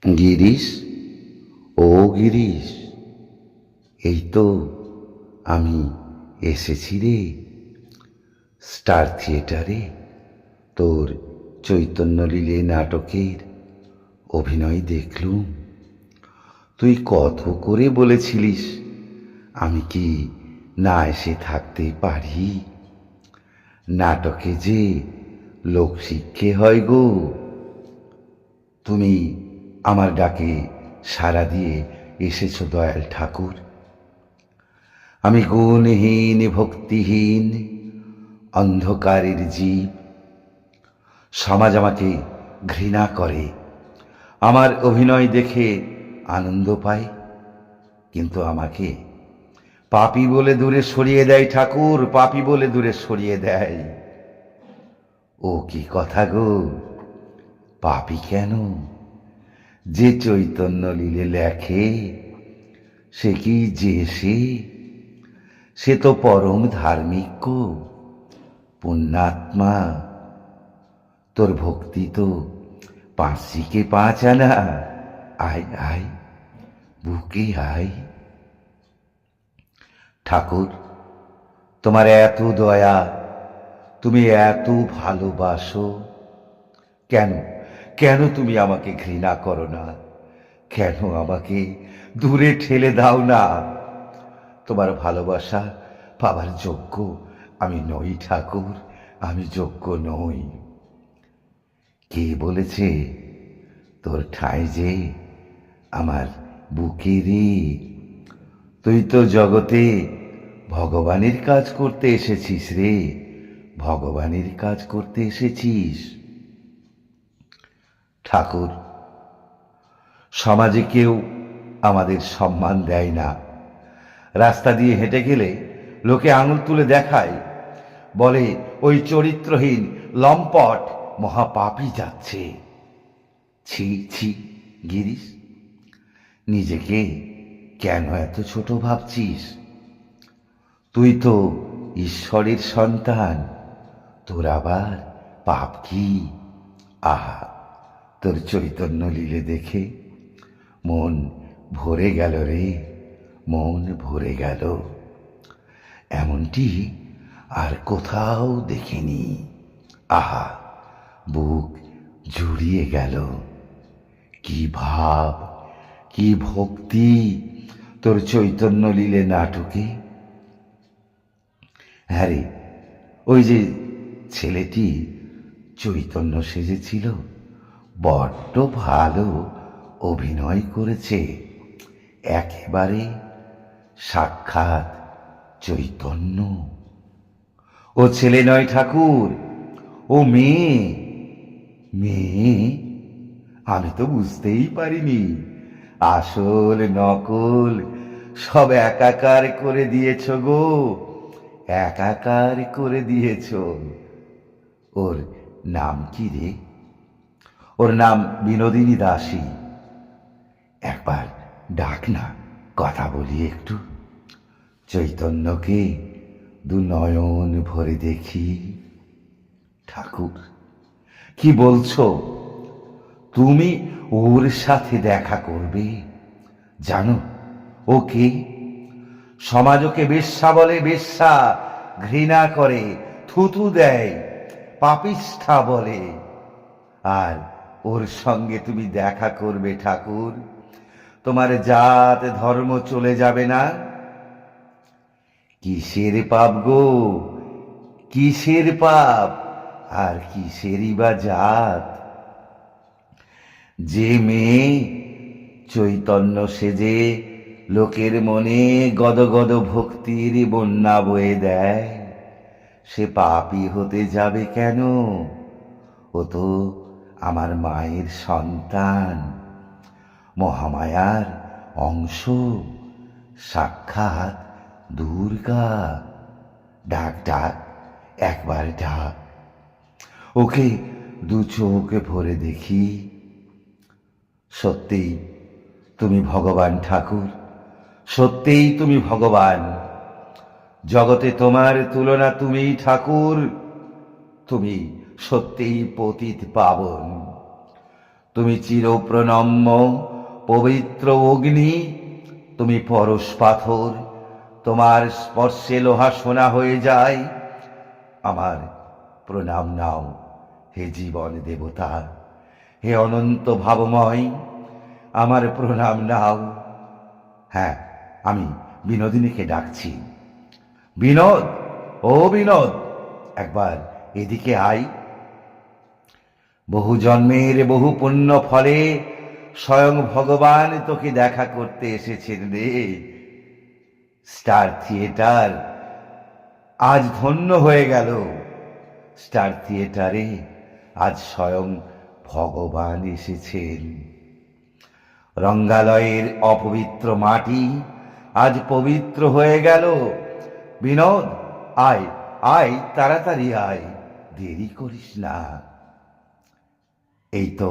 গিরিশ, ও গিরিশ, এই তো আমি এসেছি রে স্টার থিয়েটারে তোর চৈতন্যলীলে নাটকের অভিনয় দেখলুম। তুই কত করে বলেছিলিস আমি কি না এসে থাকতে পারি। নাটকে যে লোকশিক্ষে হয় গো। তুমি আমার ডাকে সাড়া দিয়ে এসেছ দয়াল ঠাকুর। আমি গুণহীন ভক্তিহীন অন্ধকারের জীব। সমাজ আমাকে ঘৃণা করে, আমার অভিনয় দেখে আনন্দ পায়, কিন্তু আমাকে পাপী বলে দূরে সরিয়ে দেয় ঠাকুর, পাপী বলে দূরে সরিয়ে দেয়। ও কি কথা গো, পাপী কেন? যে চৈতন্য লীলে লেখে সে কি যে সে তো পরম ধার্মিক গো, পুণ্যাত্মা। তোর ভক্তি তো পাঁচিকে পাঁচ আনা। আয় আয় বুকে আয়। ঠাকুর, তোমার এত দয়া, তুমি এত ভালোবাসো, কেন কেন তুমি আমাকে ঘৃণা করো না? কেন আমাকে দূরে ঠেলে দাও না? তোমার ভালোবাসা পাবার যোগ্য আমি নই ঠাকুর, আমি যোগ্য নই। কে বলেছে তোর ঠাঁই যে আমার বুকে রে? তুই তো জগতে ভগবানের কাজ করতে এসেছিস রে, ভগবানের কাজ করতে এসেছিস। ঠাকুর, সমাজে কেউ আমাদের সম্মান দেয় না। রাস্তা দিয়ে হেঁটে গেলে লোকে আঙুল তুলে দেখায়, বলে ওই চরিত্রহীন লম্পট মহাপাপী যাচ্ছে। ছি ছি গিরিশ, নিজেকে কেন এত ছোট ভাবছিস? তুই তো ঈশ্বরের সন্তান, তোর আবার পাপ কি? আহা, তোর চৈতন্য লীলে দেখে মন ভরে গেল রে, মন ভরে গেল। এমনটি আর কোথাও দেখিনি। আহা, বুক জুড়িয়ে গেল। কি ভাব, কি ভক্তি তোর চৈতন্য লীলে নাটকে। হ্যাঁ রে, ওই যে ছেলেটি চৈতন্য সেজেছিল, বড্ড ভালো অভিনয় করেছে, একেবারে সাক্ষাৎ চৈতন্য। ও ছেলে নয় ঠাকুর, ও মেয়ে। মেয়ে? আমি তো বুঝতেই পারিনি। আসল নকল সব একাকার করে দিয়েছ গো, একাকার করে দিয়েছ। ওর নাম কি রে? ওর নাম বিনোদিনী দাসী। একবার ডাক না, কথা বলি একটু। চৈতন্যকে দু নয়ন ভরে দেখি। ঠাকুর, কি বলছো? তুমি ওর সাথে দেখা করবে? জানো ও কে? সমাজ ওকে বেশ্যা বলে, বেশ্যা, ঘৃণা করে, থুতু দেয়, পাপিষ্ঠা বলে। আর ওর সঙ্গে তুমি দেখা করবে ঠাকুর? তোমার জাত ধর্ম চলে যাবে না? কিসের পাপ গো, কিসের পাপ, আর কিসেরই বা জাত? যে মেয়ে চৈতন্য সেজে লোকের মনে গদগদ ভক্তির বন্যা বয়ে দেয়, সে পাপী হতে যাবে কেন? ও তো আমার মায়ের সন্তান, মহামায়ার অংশ, সাক্ষাৎ দুর্গা। ডাক ডাক, একবার ডাক, ওকে দু চোখে ভরে দেখি। সত্যিই তুমি ভগবান ঠাকুর, সত্যিই তুমি ভগবান। জগতে তোমার তুলনা তুমিই ঠাকুর, তুমি সত্যিই পতিত পাবন। তুমি চিরপ্রণম্য পবিত্র অগ্নি, তুমি পরশ পাথর, তোমার স্পর্শে লোহা সোনা হয়ে যায়। আমার প্রণাম নাও হে জীবন দেবতা, হে অনন্ত ভাবময়, আমার প্রণাম নাও। হ্যাঁ, আমি বিনোদিনীকে ডাকছি। বিনোদ, ও বিনোদ, একবার এদিকে আয়। বহু জন্মের বহু পুণ্য ফলে স্বয়ং ভগবান তোকে দেখা করতে এসেছেন রে। স্টার থিয়েটার আজ ধন্য হয়ে গেল। স্টার থিয়েটারে আজ স্বয়ং ভগবান এসেছেন। রঙ্গালয়ের অপবিত্র মাটি আজ পবিত্র হয়ে গেল। বিনোদ, আয় আয়, তাড়াতাড়ি আয়, দেরি করিস না। এই তো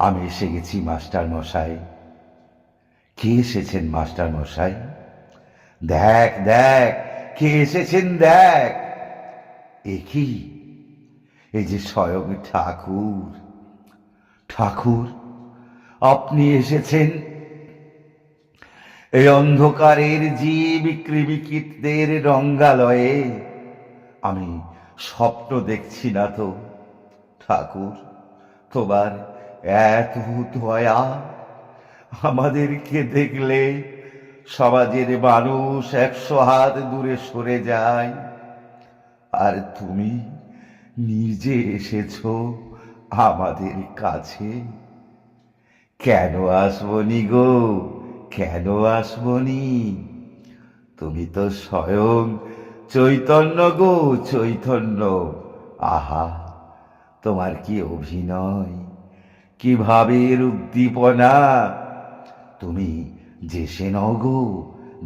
আমি এসে গেছি মাস্টার মশাই। কে এসেছেন মাস্টার মশাই? দেখ দেখ, কে এসেছেন দেখ। এ কি? এই যে স্বয়ং ঠাকুর। ঠাকুর, আপনি এসেছেন? এই অন্ধকারের জীব কৃমিকীটদের রঙ্গালয়ে আমি স্বপ্ন দেখছি না তো? ঠাকুর, তোমার এত দয়া, আমাদেরকে দেখলে সমাজের মানুষ 100 হাত দূরে সরে যায়, আর তুমি নিজে এসেছো আমাদের কাছে। কেন আসবনি গো, কেন আসবনি? তুমি তো স্বয়ং চৈতন্য গো, চৈতন্য। আহা, তোমার কি অভিনয়, কি ভাবের উদ্দীপনা! তুমি যেসে নও গো,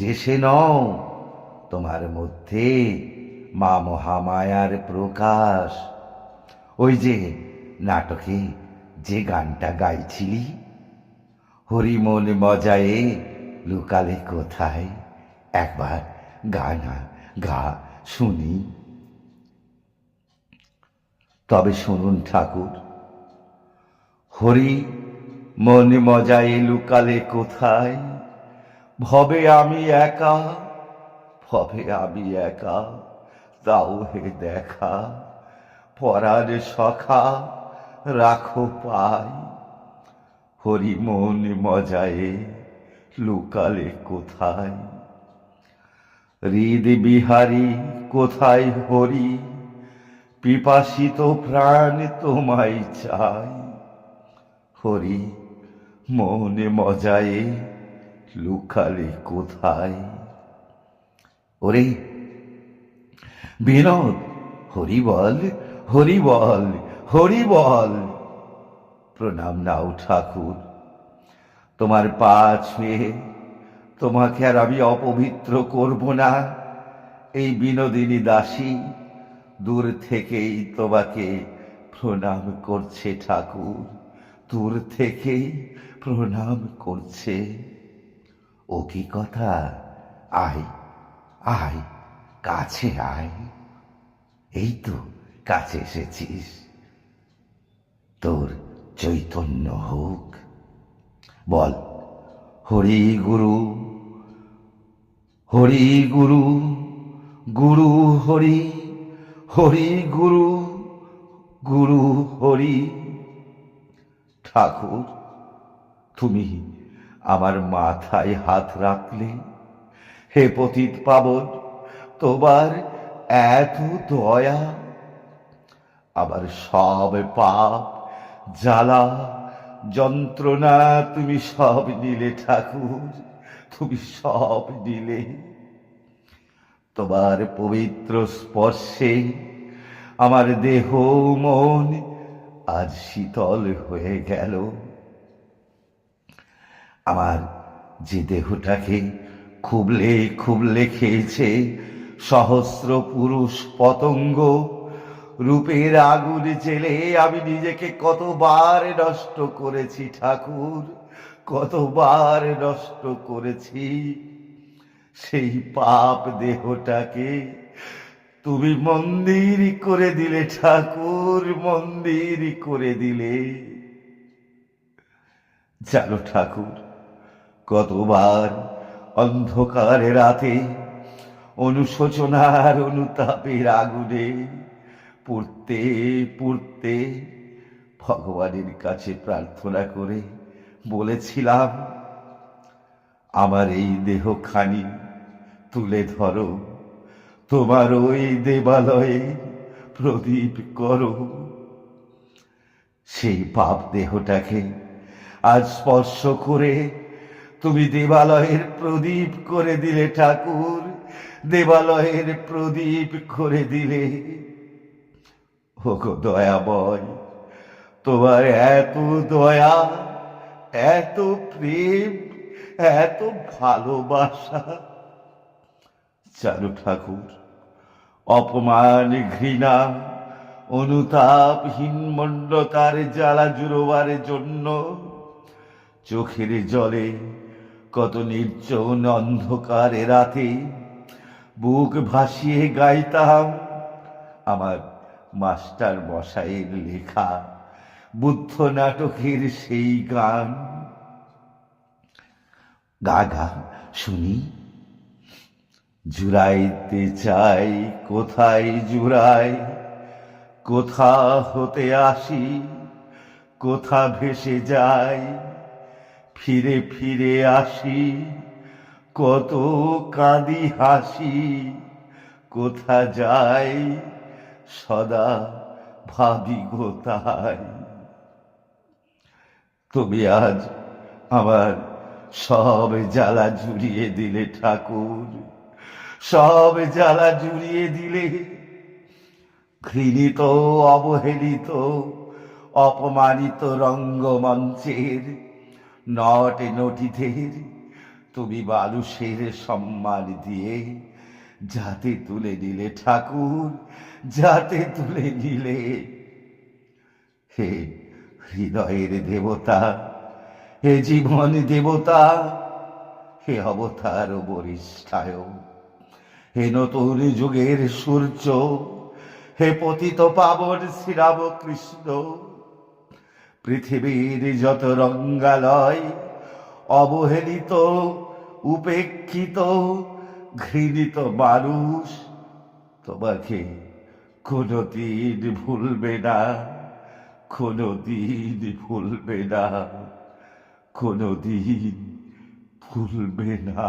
যেসে নও। তোমার মধ্যে মা মহামায়ার প্রকাশ। ওই যে নাটকে যে গানটা গাইছিলি, হরিমন মজায়ে লুকালে কোথায়, একবার গানা গা শুনি। তবে শুনুন ঠাকুর, হরি মন মজায়ে লুকালে কোথায়, ভবে আমি একা, ভবে আমি একা, তাও হে দেখা, পরার সখা রাখো পাই। হরি মন মজায়ে লুকালে কোথায়, হৃদ বিহারী কোথায় হরি, পিপাসিত প্রাণ তোমায় চাই। হরি মনে মজায়ে লুকালে কোথায়। ওরে বিনোদ, হরি বল, হরি বল, হরি বল। প্রণাম নাও ঠাকুর, তোমার পা ছুঁয়ে তোমাকে আর আমি অপবিত্র করব না। এই বিনোদিনী দাসী দূর থেকেই তোমাকে প্রণাম করছে ঠাকুর, দূর থেকেই প্রণাম করছে। ও কি কথা! আয় আয়, কাছে আয়। এই তো কাছে এসেছিস। তোর চৈতন্য হোক। বল, হরি গুরু, হরি গুরু, গুরু হরি, হরি গুরু, গুরু হরি। ঠাকুর, তুমি আমার মাথায় হাত রাখলে। হে পতিত পাবন, তোমার এত দয়া। আবার সব পাপ জ্বালা যন্ত্রণা তুমি সব নিলে ঠাকুর, তুমি সব নিলে। তোমার পবিত্র স্পর্শে আমার দেহ মন আজ শীতল হয়ে গেল। আমার যে দেহটাকে খুবলে খুবলে খেয়েছে সহস্র পুরুষ পতঙ্গ, রূপের আগুন জেলে আমি নিজেকে কতবার নষ্ট করেছি ঠাকুর, কতবার নষ্ট করেছি। সেই পাপ দেহটাকে তুমি মন্দির করে দিলে ঠাকুর, মন্দির করে দিলে। জানো ঠাকুর, কতবার অন্ধকারে রাতে অনুশোচনার অনুতাপের আগুনে পড়তে পড়তে ভগবানের কাছে প্রার্থনা করে বলেছিলাম, আমার এই দেহখানি তুলে ধরো, তোমার ওই দেবালয়ে প্রদীপ করো। সেই পাপ দেহটাকে আজ স্পর্শ করে তুমি দেবালয়ের প্রদীপ করে দিলে ঠাকুর, দেবালয়ের প্রদীপ করে দিলে। ওগো দয়াময়, তোমার এত দয়া, এত প্রেম, এত ভালোবাসা। জানো ঠাকুর, অপমান, ঘৃণা, অনুতাপহীন মন্ডতার জ্বালা জুড়োবার জন্য চোখের জলে কত নির্জন অন্ধকারে রাতে বুক ভাসিয়ে গাইতাম আমার মাস্টার মশাইয়ের লেখা বুদ্ধ নাটকের সেই গান। গা গা শুনি। জুড়াইতে চাই কোথায় জুড়াই, কোথা হতে আসি, কোথা ভেসে যাই, ফিরে ফিরে আসি, কত কাঁদি হাসি, কোথা যাই, সদা ভাবি গো তাই। তুমি আজ আমার সব জ্বালা জুড়িয়ে দিলে ঠাকুর, সব জ্বালা জুড়িয়ে দিলে। ঘৃণিত, অবহেলিত, অপমানিত রঙ্গমঞ্চের নট নটিদের তুমি মানুষের সম্মান দিয়ে যাতে তুলে নিলে ঠাকুর, যাতে তুলে নিলে। হে হৃদয়ের দেবতা, হে জীবন দেবতা, হে অবতার বরিষ্ঠায়, হে নতুন যুগের সূর্য, হে পতিত পাবন শ্রীরামকৃষ্ণ, পৃথিবীর যত রঙ্গালয়, অবহেলিত, উপেক্ষিত, ঘৃণিত মানুষ তোমাকে কোনোদিন ভুলবে না, কোনোদিন ভুলবে না, কোনোদিন ভুলবে না।